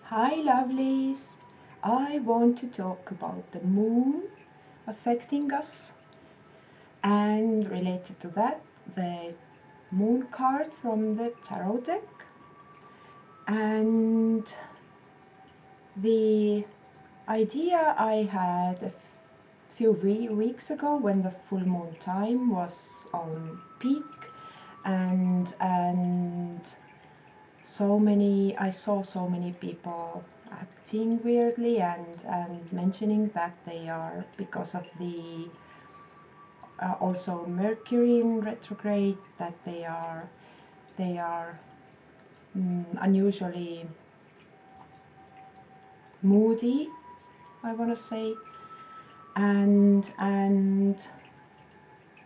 Hi lovelies! I want to talk about the moon affecting us, and related to that, the moon card from the tarot deck. And the idea I had a few weeks ago when the full moon time was on peak, and I saw so many people acting weirdly and mentioning that they are, because of the also Mercury in retrograde, that they are unusually moody, I want to say. And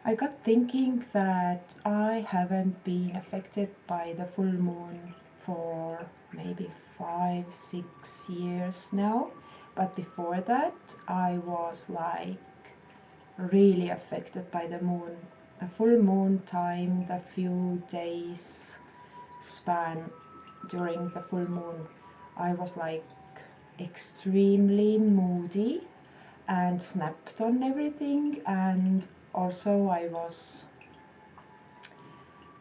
I got thinking that I haven't been affected by the full moon for maybe 5-6 years now, but before that I was like really affected by the moon. The full moon time, the few days span during the full moon, I was like extremely moody and snapped on everything, and also I was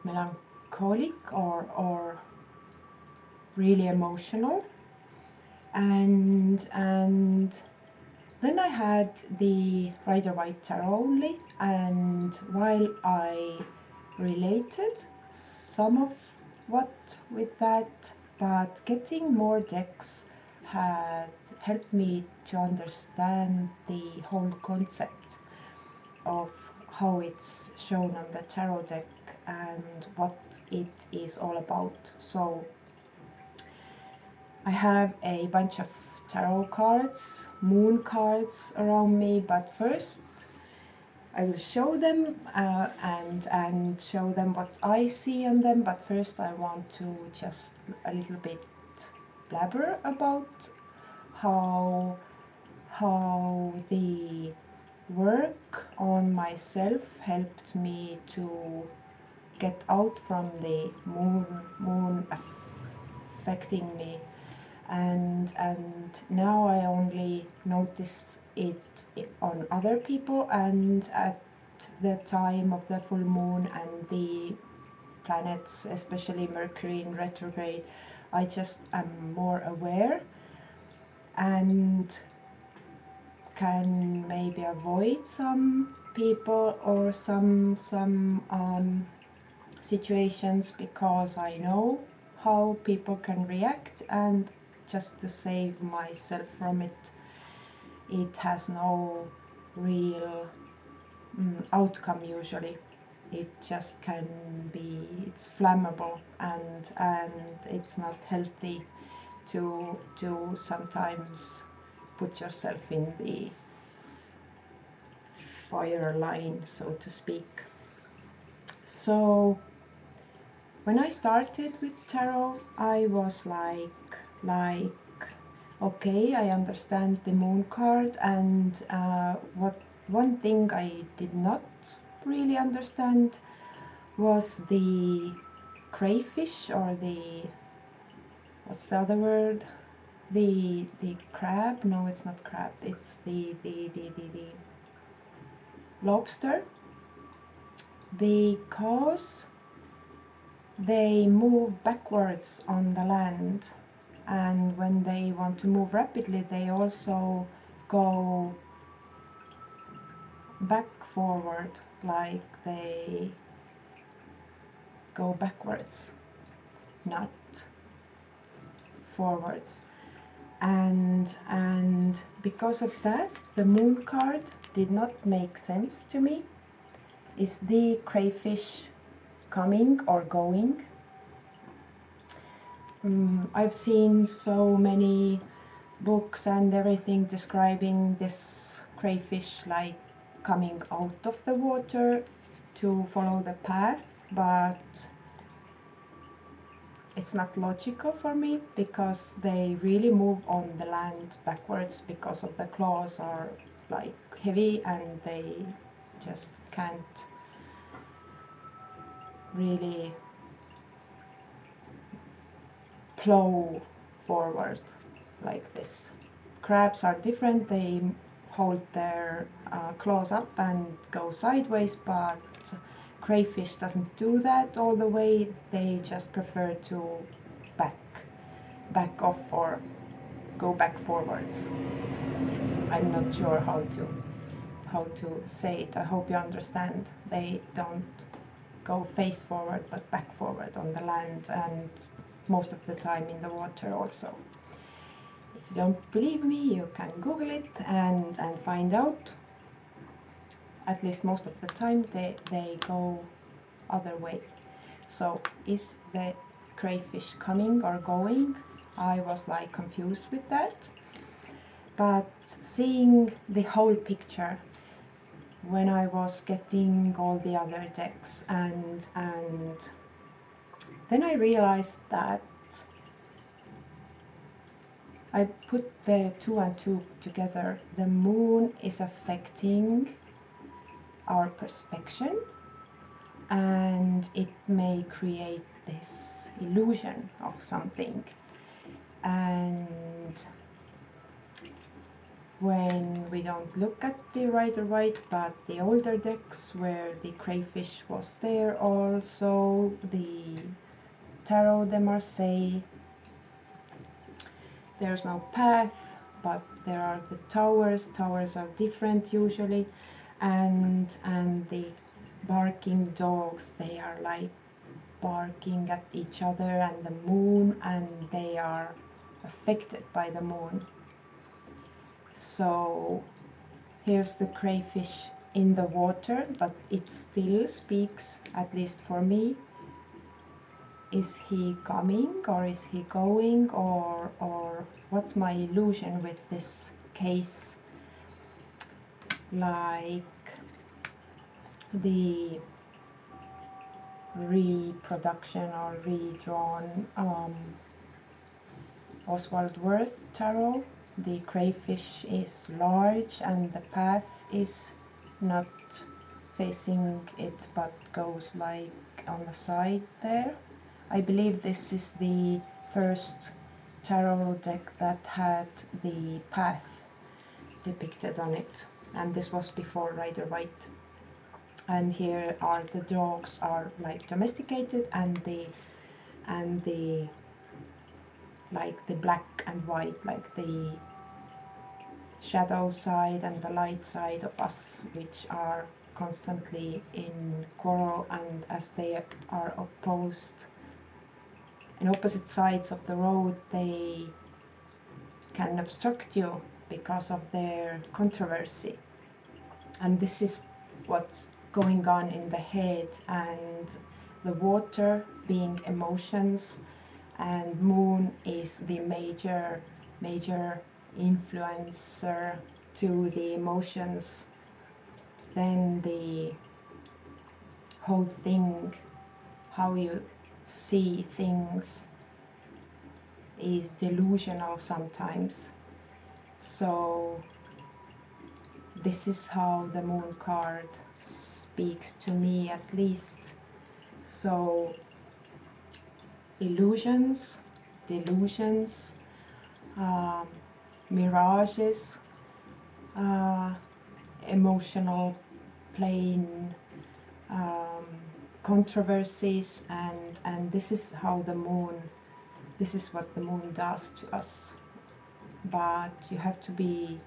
melancholic or really emotional, and then I had the Rider-Waite Tarot only, and while I related some of what with that, but getting more decks had helped me to understand the whole concept of how it's shown on the tarot deck and what it is all about. So I have a bunch of tarot cards, moon cards around me, but first I will show them and show them what I see on them. But first I want to just a little bit blabber about how the work on myself helped me to get out from the moon affecting me, and now I only notice it on other people, and at the time of the full moon and the planets, especially Mercury in retrograde, I just am more aware and can maybe avoid some people or some situations, because I know how people can react, and just to save myself from it, it has no real outcome usually. It just can be, it's flammable, and it's not healthy to sometimes put yourself in the fire line, so to speak. So when I started with tarot, I was like, okay, I understand the moon card, and what one thing I did not really understand was the crayfish, or the, what's the other word? The crab? No, it's not crab. It's the lobster, because they move backwards on the land, and when they want to move rapidly, they also go back forward, like they go backwards, not forwards. And because of that, the moon card did not make sense to me. Is the crayfish coming or going? I've seen so many books and everything describing this crayfish like coming out of the water to follow the path, but it's not logical for me, because they really move on the land backwards, because of the claws are like heavy, and they just can't really plow forward like this. Crabs are different, they hold their claws up and go sideways, but crayfish doesn't do that all the way. They just prefer to back off or go back forwards. I'm not sure how to say it. I hope you understand. They don't go face forward but back forward on the land, and most of the time in the water also. If you don't believe me, you can Google it and find out. At least most of the time they go other way. So is the crayfish coming or going? I was like confused with that. But seeing the whole picture, when I was getting all the other decks, and then I realized that I put the 2 and 2 together. The moon is affecting our perception, and it may create this illusion of something. And when we don't look at the Rider-Waite but the older decks where the crayfish was there, also the Tarot de Marseille, there's no path, but there are the towers. Towers are different usually, and the barking dogs, they are like barking at each other, and the moon, and they are affected by the moon. So here's the crayfish in the water, but it still speaks, at least for me. Is he coming or is he going, or what's my illusion with this case? Like the reproduction or redrawn Oswald Wirth tarot, the crayfish is large and the path is not facing it but goes like on the side there. I believe this is the first tarot deck that had the path depicted on it, and this was before Rider-Waite. And here are the dogs are like domesticated, and the like the black and white, like the shadow side and the light side of us, which are constantly in quarrel, and as they are opposed in opposite sides of the road, they can obstruct you because of their controversy. And this is what's going on in the head, and the water being emotions, and moon is the major influencer to the emotions. Then the whole thing, how you see things, is delusional sometimes. So this is how the moon card speaks to me, at least. So illusions, delusions, mirages, emotional plane, controversies, and this is how the moon, this is what the moon does to us. But you have to be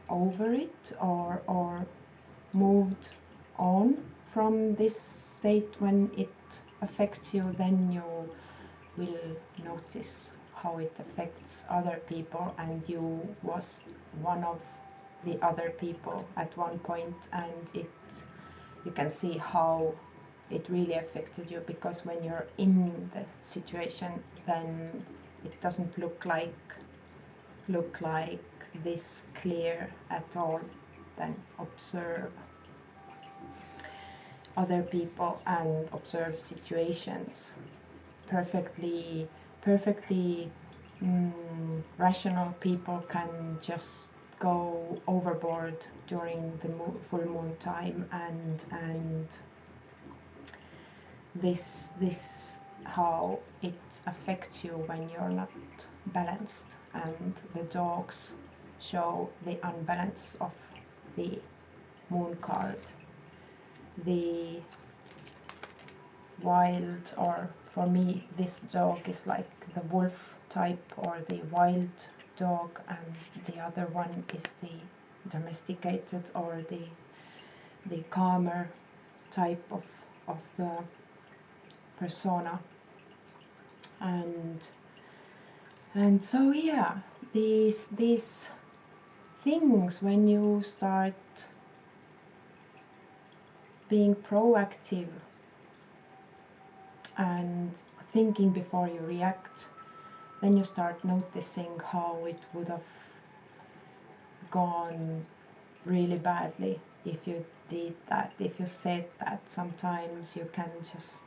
over it, or moved on from this state. When it affects you, then you will notice how it affects other people, and you was one of the other people at one point, and you can see how it really affected you, because when you're in the situation, then it doesn't look like this clear at all. Then observe other people and observe situations. Perfectly rational people can just go overboard during the full moon time, and this how it affects you when you're not balanced, and the dogs show the unbalance of the moon card. The wild, or for me this dog is like the wolf type or the wild dog, and the other one is the domesticated or the calmer type of the persona. And so yeah, these things, when you start being proactive and thinking before you react, then you start noticing how it would have gone really badly if you did that, if you said that. Sometimes you can just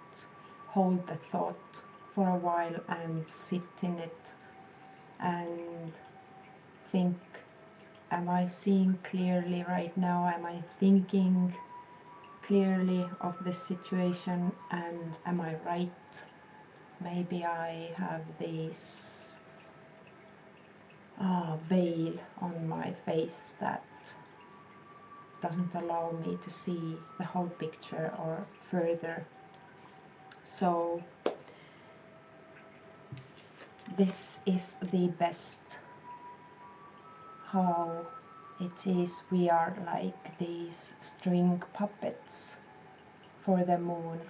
hold the thought for a while and sit in it and think, am I seeing clearly right now? Am I thinking clearly of this situation, and am I right? Maybe I have this veil on my face that doesn't allow me to see the whole picture or further. So this is the best, how it is. We are like these string puppets for the moon.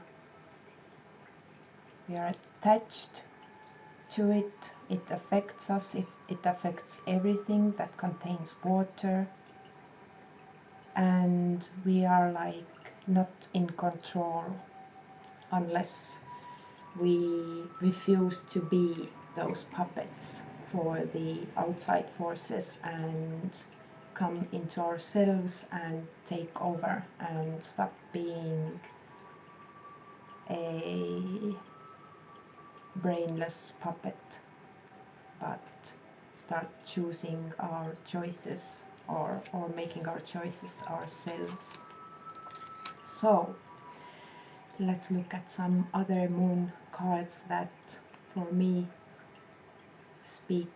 We are attached to it. It affects us. It affects everything that contains water. And we are like not in control unless we refuse to be those puppets for the outside forces and come into ourselves and take over and stop being a brainless puppet, but start choosing our choices, or making our choices ourselves. So let's look at some other moon cards that for me speak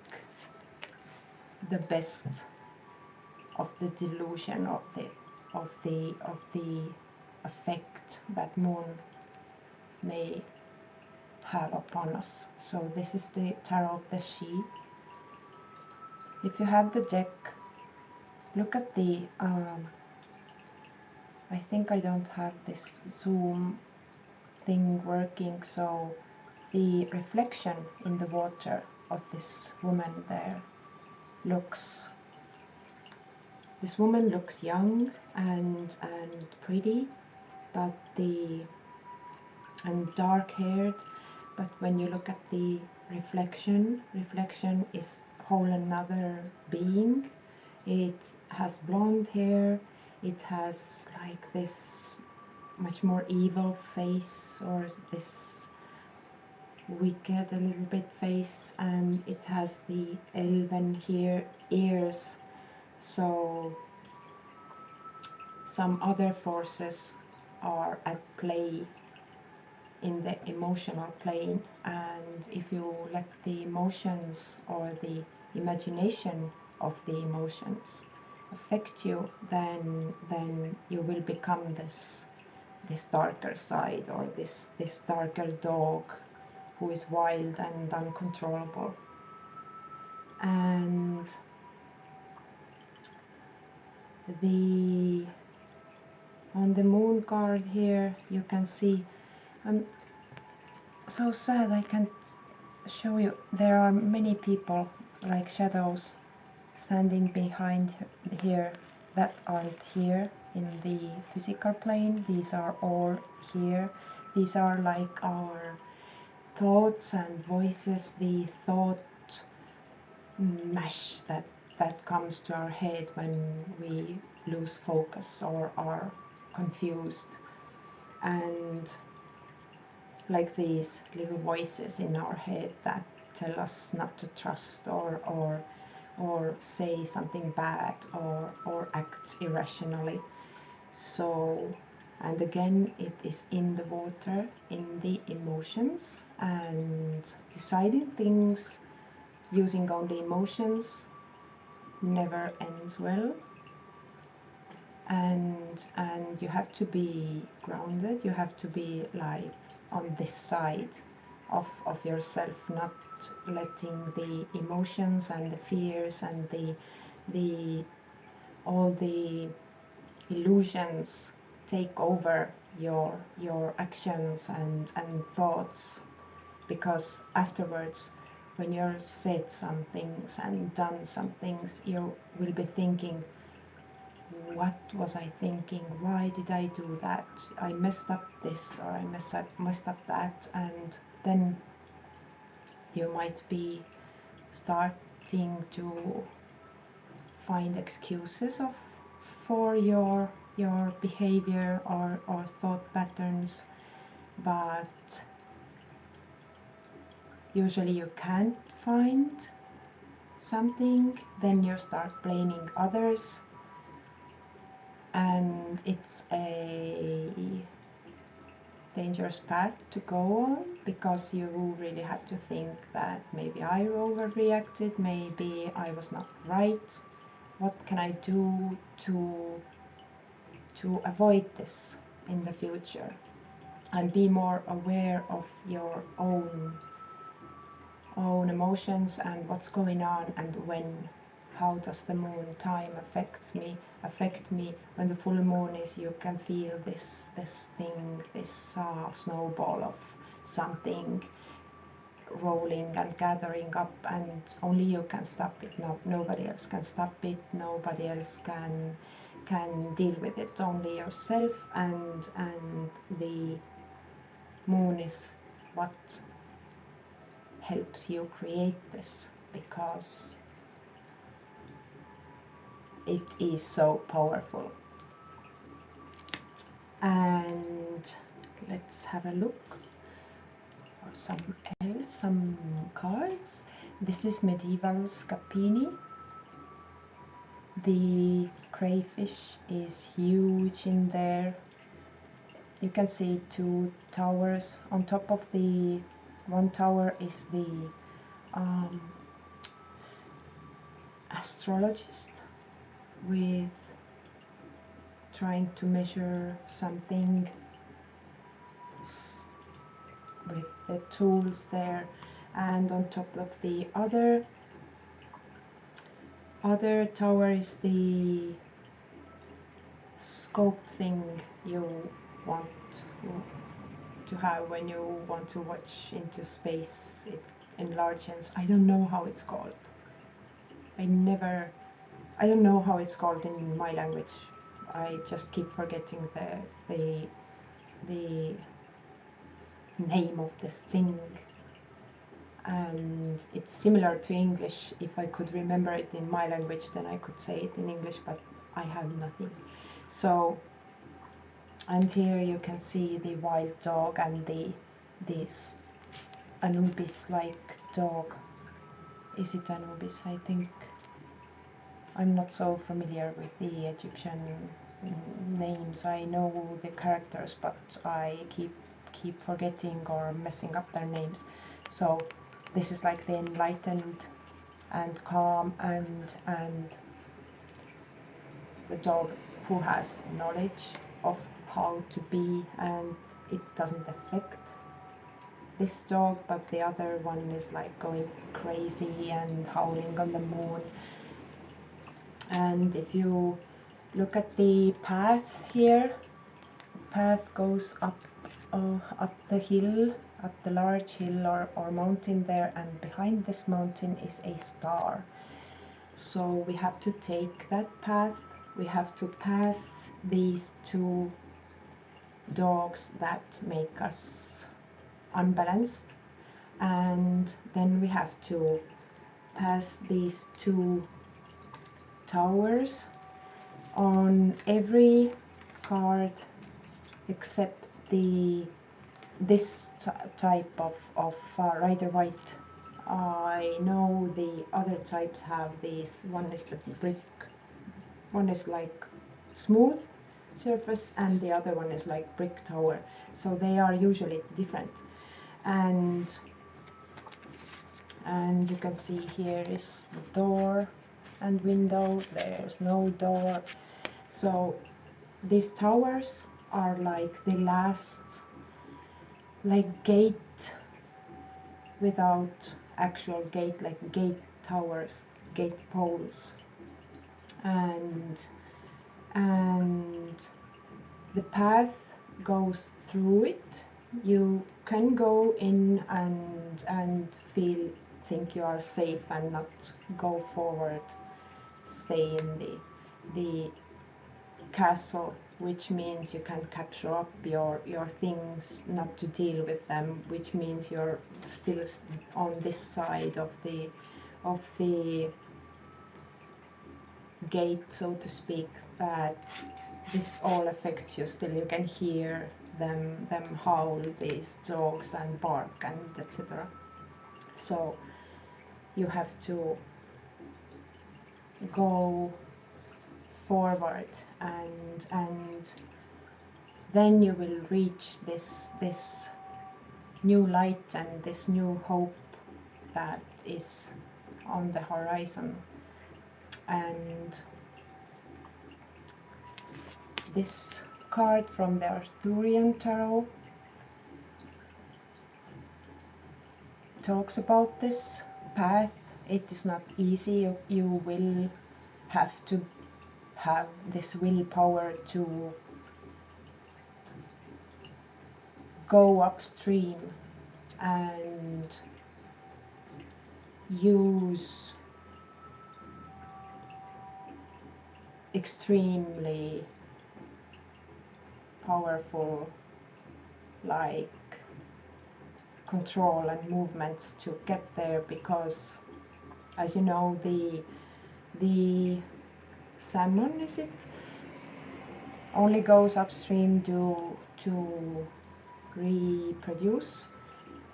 the best of the delusion of the effect that moon may have upon us. So this is the Tarot of the She. If you have the deck, look at the I think I don't have this zoom thing working, so the reflection in the water of this woman there looks, this woman looks young and pretty, but and dark haired, but when you look at the reflection is whole another being. It has blonde hair, it has like this much more evil face, or this wicked a little bit face, and it has the elven here ears. So some other forces are at play in the emotional plane, and if you let the emotions or the imagination of the emotions affect you, then you will become this darker side, or this darker dog who is wild and uncontrollable. And on the moon card here you can see, I'm so sad I can't show you, there are many people like shadows standing behind here that aren't here in the physical plane. These are all here. These are like our thoughts and voices, the thought mesh that comes to our head when we lose focus or are confused, and like these little voices in our head that tell us not to trust, or say something bad, or act irrationally. So And again, it is in the water, in the emotions, and deciding things using only emotions never ends well. And you have to be grounded, you have to be like on this side of yourself, not letting the emotions and the fears and the all the illusions take over your actions and thoughts, because afterwards, when you're said some things and done some things, you will be thinking, what was I thinking? Why did I do that? I messed up this, or I messed up that. And then you might be starting to find excuses for your behavior or thought patterns, but usually you can't find something, then you start blaming others, and it's a dangerous path to go on, because you really have to think that maybe I overreacted, maybe I was not right. What can I do to avoid this in the future? And be more aware of your own emotions and what's going on, and when, how does the moon time affect me. When the full moon is, you can feel this thing, this snowball of something rolling and gathering up, and only you can stop it. No, nobody else can stop it, nobody else can deal with it, only yourself. And the moon is what helps you create this, because it is so powerful. And let's have a look for some cards. This is Medieval Scapini. The crayfish is huge in there. You can see two towers. On top of the one tower is the astrologist with trying to measure something with the tools there. And on top of the other tower is the scope thing you want to have when you want to watch into space. It enlarges. I don't know how it's called. I don't know how it's called in my language. I just keep forgetting the name of this thing. And it's similar to English. If I could remember it in my language, then I could say it in English, but I have nothing. So, and here you can see the wild dog and this Anubis-like dog. Is it Anubis? I think. I'm not so familiar with the Egyptian names. I know the characters, but I keep forgetting or messing up their names. So this is like the enlightened and calm and the dog who has knowledge of how to be, and it doesn't affect this dog, but the other one is like going crazy and howling on the moon. And if you look at the path here, the path goes up the hill, up the large hill or mountain there, and behind this mountain is a star. So we have to take that path. We have to pass these two dogs that make us unbalanced, and then we have to pass these two towers. On every card except this type of Rider White. I know the other types have these. One is the brick, one is like smooth, surface, and the other one is like brick tower. So they are usually different. And you can see here is the door and window. There's no door. So these towers are like the last, like gate without actual gate, like gate towers, gate poles, and the path goes through it. You can go in and think you are safe and not go forward, stay in the castle, which means you can capture up your things, not to deal with them, which means you're still on this side of the gate, so to speak, that this all affects you. Still you can hear them howl, these dogs, and bark and etc. So you have to go forward, and then you will reach this new light and this new hope that is on the horizon. And this card from the Arthurian Tarot talks about this path. It is not easy. You will have to have this willpower to go upstream and use extremely powerful, like, control and movements to get there, because as you know, the salmon, is it, only goes upstream to reproduce,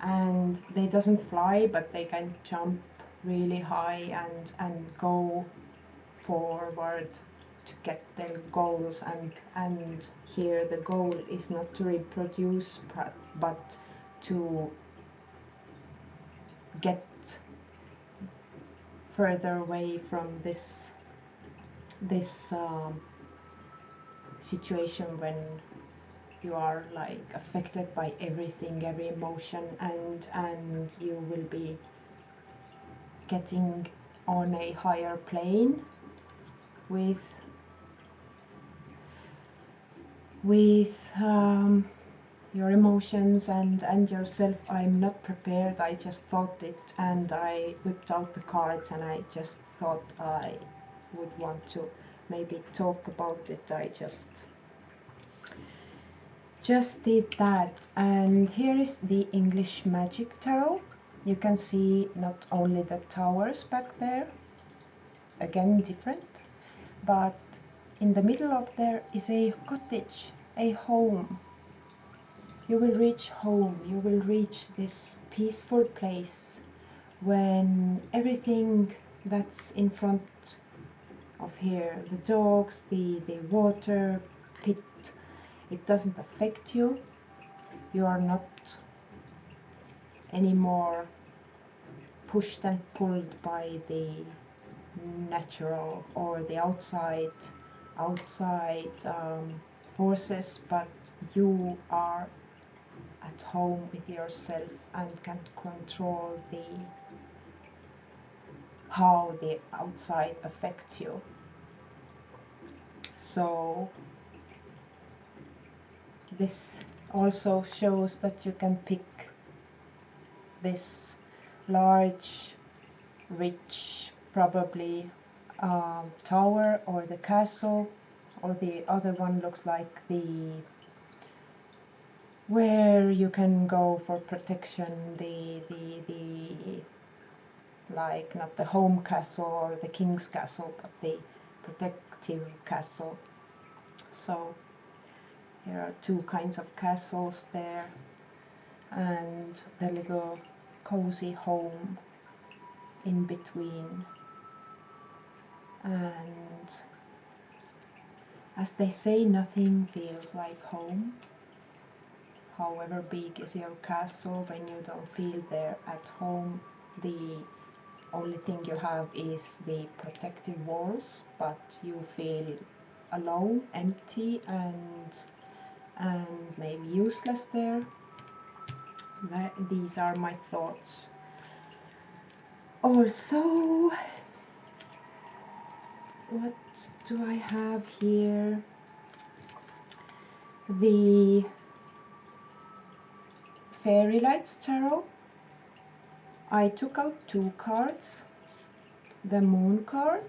and they doesn't fly, but they can jump really high and go forward to get their goals. And here the goal is not to reproduce, but to get further away from this situation when you are like affected by everything, every emotion, and you will be getting on a higher plane with your emotions and yourself. I'm not prepared. I just thought it, and I whipped out the cards, and I just thought I would want to maybe talk about it. I just did that. And here is the English Magic Tarot. You can see not only the towers back there, again different, but in the middle of there is a cottage, a home. You will reach home, you will reach this peaceful place when everything that's in front of here, the dogs, the water pit, it doesn't affect you. You are not anymore pushed and pulled by the natural or the outside forces, but you are at home with yourself and can control how the outside affects you. So this also shows that you can pick this large, rich, probably tower, or the castle, or the other one looks like where you can go for protection, the like, not the home castle or the king's castle, but the protective castle. So there are two kinds of castles there, and the little cozy home in between. And As they say, nothing feels like home. However big is your castle, when you don't feel there at home, the only thing you have is the protective walls, but you feel alone, empty, and maybe useless there. These are my thoughts. Also, what do I have here? The Fairy Lights Tarot. I took out 2 cards. The Moon card.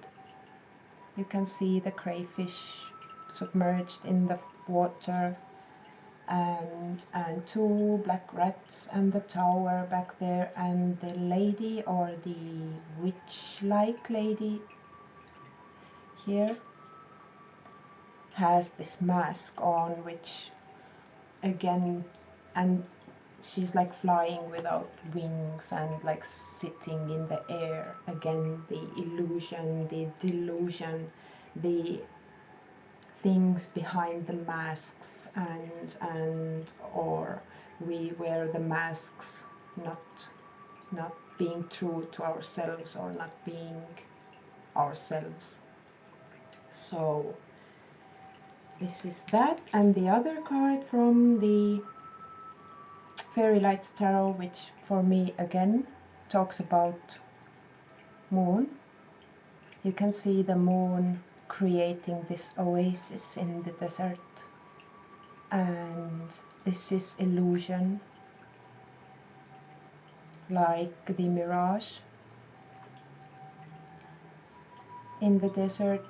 You can see the crayfish submerged in the water, and 2 black rats, and the tower back there, and the lady, or the witch-like lady here, has this mask on, which again, and she's like flying without wings and like sitting in the air. Again, the illusion, the delusion, the things behind the masks, and or we wear the masks not being true to ourselves, or not being ourselves. So this is that. And the other card from the Fairy Lights Tarot, which for me again talks about moon. You can see the moon creating this oasis in the desert, and this is illusion, like the mirage in the desert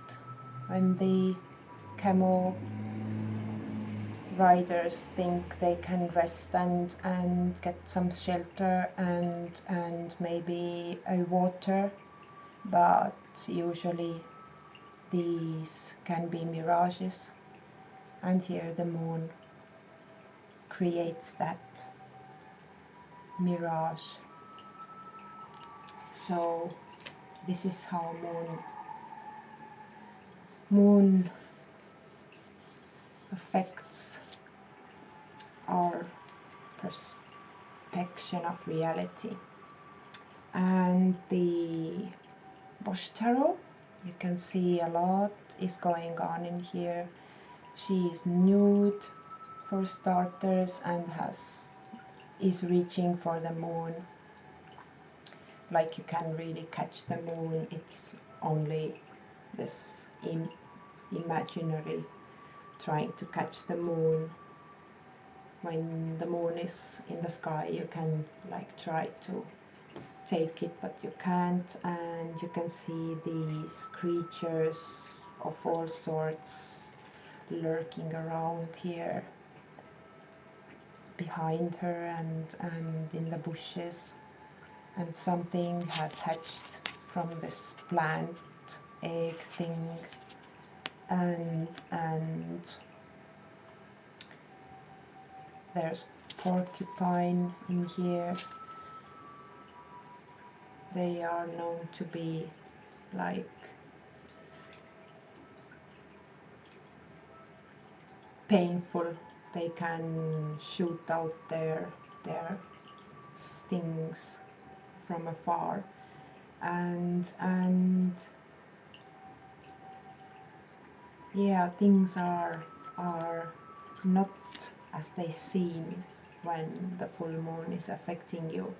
when the camel riders think they can rest and get some shelter and maybe a water, but usually these can be mirages, and here the moon creates that mirage. So this is how moon affects our perception of reality. And the Bosch Tarot, you can see a lot is going on in here. She is nude for starters, and is reaching for the moon. Like, you can really catch the moon. It's only this imaginary trying to catch the moon. When the moon is in the sky, you can like try to take it, but you can't. And you can see these creatures of all sorts lurking around here behind her, and in the bushes. And something has hatched from this plant egg thing, and there's porcupine in here. They are known to be like painful. They can shoot out their stings from afar, and yeah, things are not as they seem when the full moon is affecting you.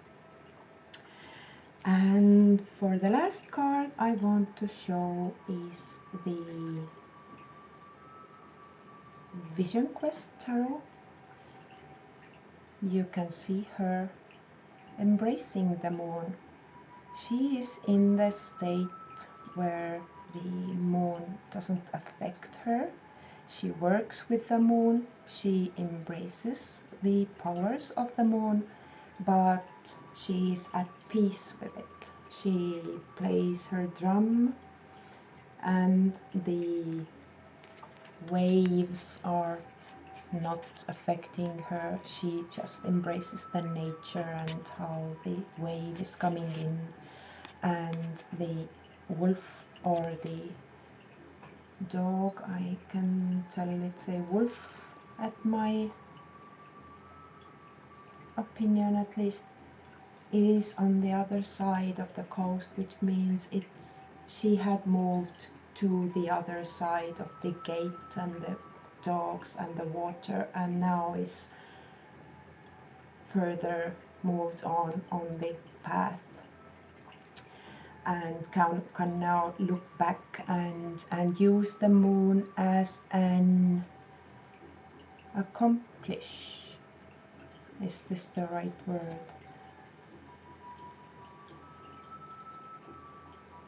And for the last card I want to show is the Vision Quest Tarot. You can see her embracing the moon. She is in the state where the moon doesn't affect her. She works with the moon, she embraces the powers of the moon, but she is at peace with it. She plays her drum, and the waves are not affecting her. She just embraces the nature and how the wave is coming in, and the wolf, or the dog, I can tell it's a wolf at my opinion at least, is on the other side of the coast, which means she had moved to the other side of the gate and the dogs and the water, and now is further moved on the path, and can now look back and use the moon as an accomplish. Is this the right word?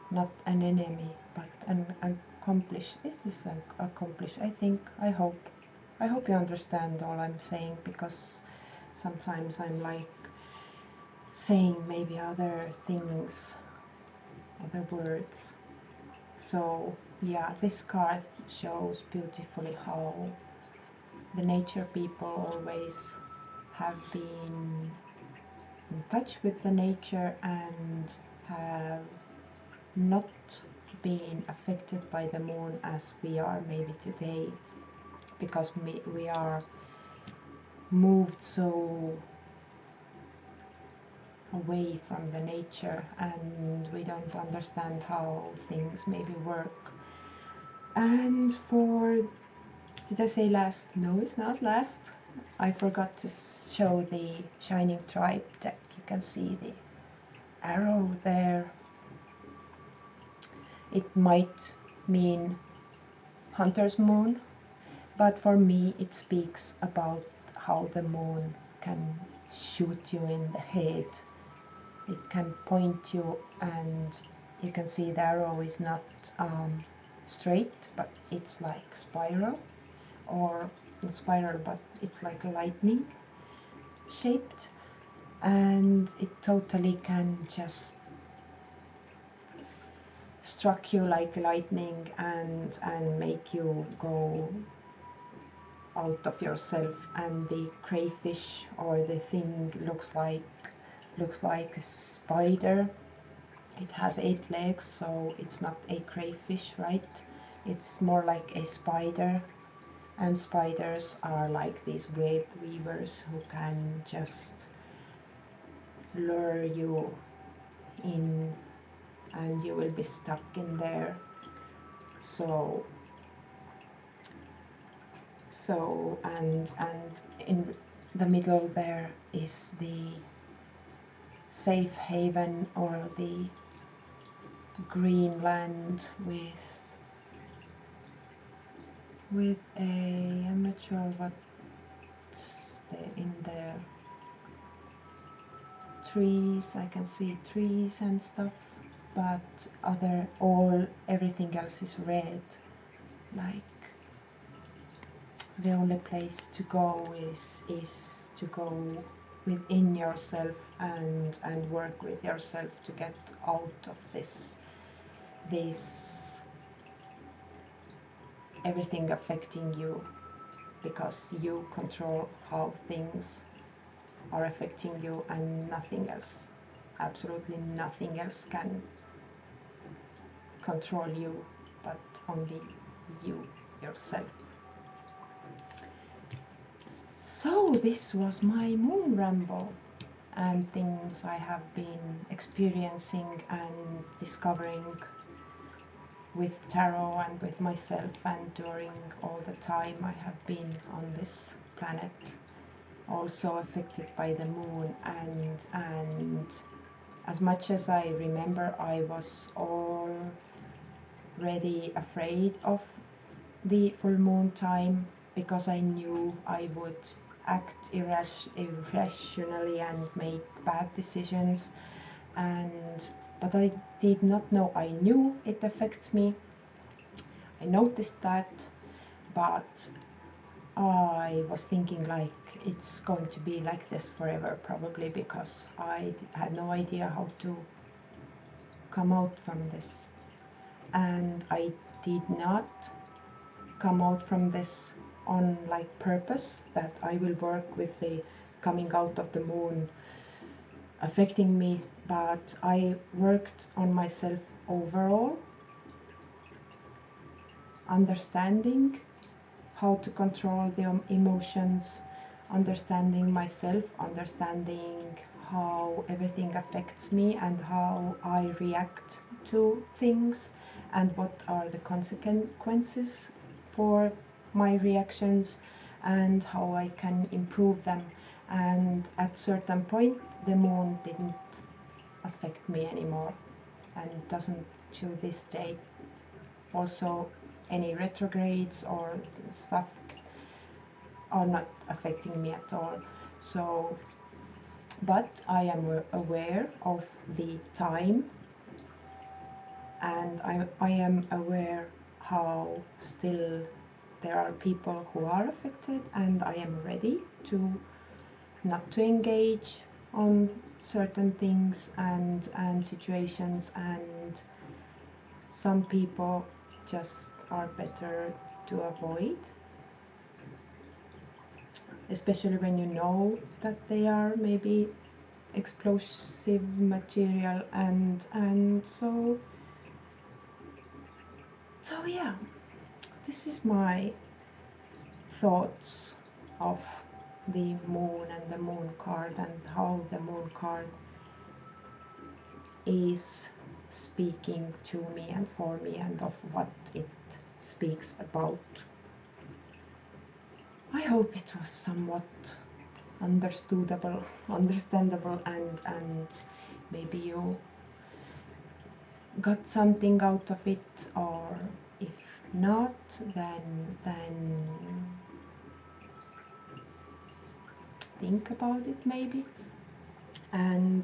Not an enemy, but an accomplish. Is this an accomplish? I think, I hope you understand all I'm saying, because sometimes I'm like saying maybe other things, other words. So yeah, this card shows beautifully how the nature people always have been in touch with the nature and have not been affected by the moon as we are maybe today, because we are moved so away from the nature and we don't understand how things maybe work. And for, did I say last? No, it's not last. I forgot to show the Shining Tribe deck. You can see the arrow there. It might mean Hunter's Moon, but for me it speaks about how the moon can shoot you in the head. It can point you, and you can see the arrow is not straight, but it's like spiral, or not spiral, but it's like lightning shaped, and it totally can just struck you like lightning and make you go out of yourself. And the crayfish or the thing looks like a spider. It has 8 legs, so it's not a crayfish, right? It's more like a spider, and spiders are like these web weavers who can just lure you in and you will be stuck in there. So and in the middle there is the safe haven, or the green land with a, I'm not sure what's in there, trees. I can see trees and stuff, but everything else is red. Like the only place to go is to go within yourself and work with yourself to get out of this everything affecting you, because you control how things are affecting you, and nothing else, absolutely nothing else can control you but only you yourself. So this was my moon ramble and things I have been experiencing and discovering with tarot and with myself, and during all the time I have been on this planet, also affected by the moon. And as much as I remember, I was already afraid of the full moon time, because I knew I would act irrationally and make bad decisions, but I did not know. I knew it affects me, I noticed that, but I was thinking like it's going to be like this forever, probably, because I had no idea how to come out from this. And I did not come out from this on like purpose, that I will work with the coming out of the moon affecting me, but I worked on myself overall, understanding how to control the emotions, understanding myself, understanding how everything affects me and how I react to things and what are the consequences for my reactions and how I can improve them. And at certain point the moon didn't affect me anymore and doesn't to this day. Also any retrogrades or stuff are not affecting me at all. So, but I am aware of the time, and I am aware how still there are people who are affected, and I am ready to not to engage on certain things and situations, and some people just are better to avoid, especially when you know that they are maybe explosive material, and so yeah, this is my thoughts of the moon and the moon card and how the moon card is speaking to me and for me and of what it speaks about. I hope it was somewhat understandable, and maybe you got something out of it, or if not, then think about it maybe. And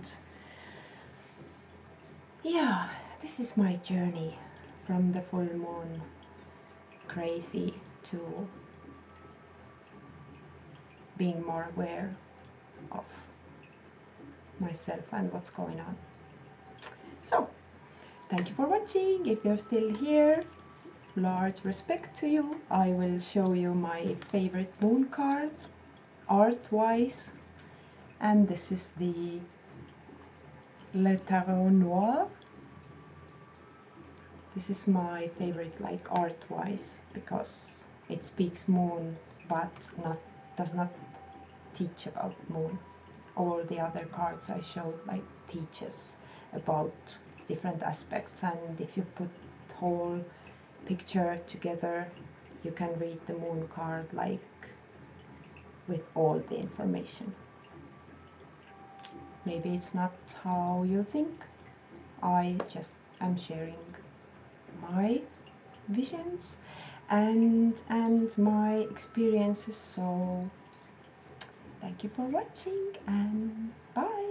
yeah, this is my journey from the full moon crazy to being more aware of myself and what's going on. So thank you for watching. If you're still here, large respect to you. I will show you my favorite moon card art wise, and this is the Le Tarot Noir. This is my favorite, like art wise, because it speaks moon but does not teach about moon. All the other cards I showed like teaches about different aspects, and if you put whole picture together you can read the moon card like with all the information. Maybe it's not how you think. I just am sharing my visions and my experiences. So thank you for watching, and bye.